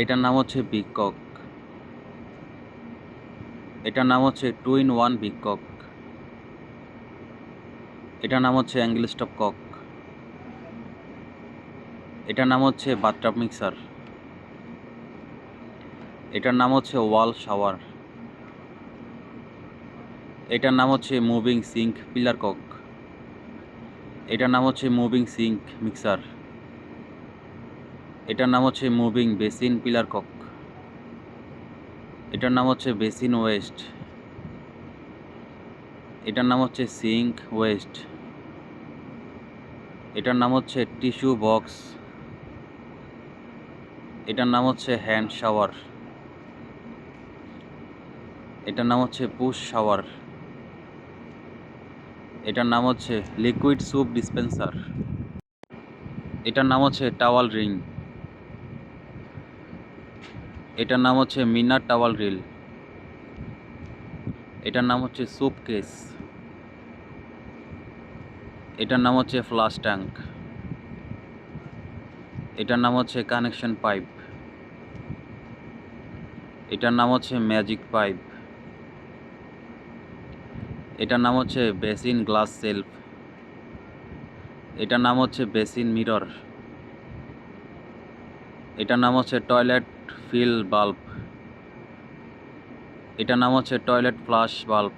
এটার নাম হচ্ছে বিকক। এটার নাম হচ্ছে 2-in-1 বিকক। এটার নাম হচ্ছে অ্যাঙ্গেল স্টপ কক। এটার নাম হচ্ছে বাথটাব মিক্সার। এটার নাম হচ্ছে ওয়াল শাওয়ার। এটার নাম হচ্ছে মুভিং সিঙ্ক পিলার কক। এটার নাম হচ্ছে মুভিং সিঙ্ক মিক্সার। এটার নাম হচ্ছে মুভিং বেসিন পিলার কক। এটার নাম হচ্ছে বেসিন ওয়েস্ট। এটার নাম হচ্ছে সিঙ্ক ওয়েস্ট। এটার নাম হচ্ছে টিস্যু বক্স। এটার নাম হচ্ছে হ্যান্ড শাওয়ার। এটার নাম হচ্ছে পুশ শাওয়ার। এটার নাম হচ্ছে লিকুইড স্যুপ ডিসপেন্সার। এটার নাম হচ্ছে টাওয়াল রিং। এটার নাম হচ্ছে মিনার টাওয়াল রিল। এটার নাম হচ্ছে স্যুপ কেস। এটার নাম হচ্ছে ফ্লাশ ট্যাঙ্ক। এটার নাম হচ্ছে কানেকশন পাইপ। এটার নাম হচ্ছে ম্যাজিক পাইপ। এটার নাম হচ্ছে বেসিন গ্লাস সেলফ। এটার নাম হচ্ছে বেসিন মিরর। এটার নাম হচ্ছে টয়লেট ফিল বাল্ব। এটার নাম হচ্ছে টয়লেট ফ্লাশ বাল্ব।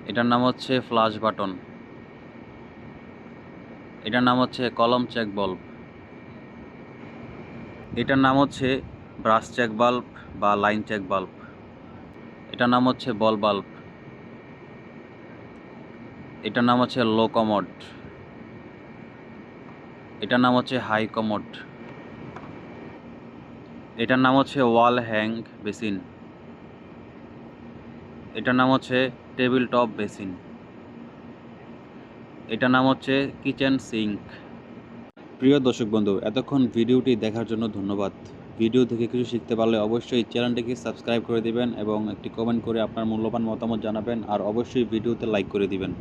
এটার নাম হচ্ছে ফ্লাশ বাটন। এটার নাম হচ্ছে কলম চেক বাল্ব। এটার নাম হচ্ছে ব্রাশ চেক বাল্ব বা লাইন চেক বাল্ব। এটার নাম হচ্ছে বল বাল্ব। এটার নাম হচ্ছে লো কমোড। এটার নাম হচ্ছে হাই কমোড। এটার নাম হচ্ছে ওয়াল হ্যাং বেসিন। এটার নাম হচ্ছে টেবিল টপ বেসিন। এটার নাম হচ্ছে কিচেন সিঙ্ক। প্রিয় দর্শক বন্ধু, এতক্ষণ ভিডিওটি দেখার জন্য ধন্যবাদ। ভিডিও থেকে কিছু শিখতে পারলে অবশ্যই চ্যানেলটিকে সাবস্ক্রাইব করে দিবেন এবং একটি কমেন্ট করে আপনার মূল্যবান মতামত জানাবেন, আর অবশ্যই ভিডিওতে লাইক করে দিবেন।